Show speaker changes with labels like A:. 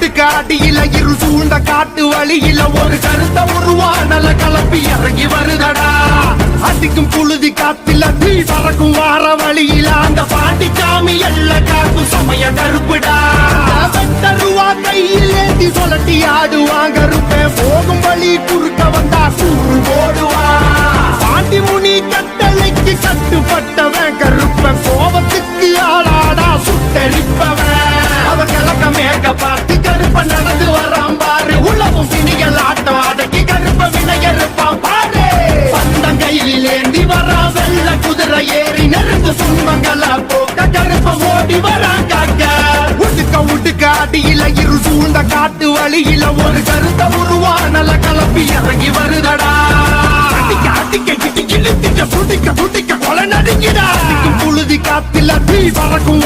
A: உடுக்க அடியில இரு சூழ்ந்த காட்டு வழியில ஒரு கருத்த உருவானல கலப்பி இறங்கி வருதடா. அடிக்கும் புழுதி காத்தில தீ பறக்கும் வார வழியில அந்த பாண்டி சாமி எல்ல காக்கும் சமய கருப்புடா. தருவா கையில் ஏந்தி சொல்லட்டி ஆடுவாங்க கருப்பேன் போகும் வழி குறுக்க வந்தா கூறு போடுவா. பாண்டி முனி கட்டளைக்கு கட்டுப்பட்டவன் கருப்பன் கோபத்துக்கு ஆளாடா சுட்டரிப்பவன். அவன் கிழக்க மேக பார்த்து கருப்ப நடந்து வரான் பாரு. உலகம் பிணிகள் ஆட்டம் அடக்கி கருப்ப வினையறுப்பான் பாரு. பந்தம் கையில் ஏந்தி வரா வெள்ள குதிரை ஏறி நெருங்கு சுண்மங்கள போக்க கருப்ப ஓடி வரான் காக்க. உடுக்க உடுக்க அடியில இரு சூழ்ந்த காட்டு வழியில ஒரு கருத்த உருவானல கலப்பி இறங்கி வருதடா. அடிக்க அடிக்க கிட்டி கிழித்திக்க துடிக்க துடிக்க கொலை நடுங்கிடா. புழுதி காத்தில தீ பறக்கும்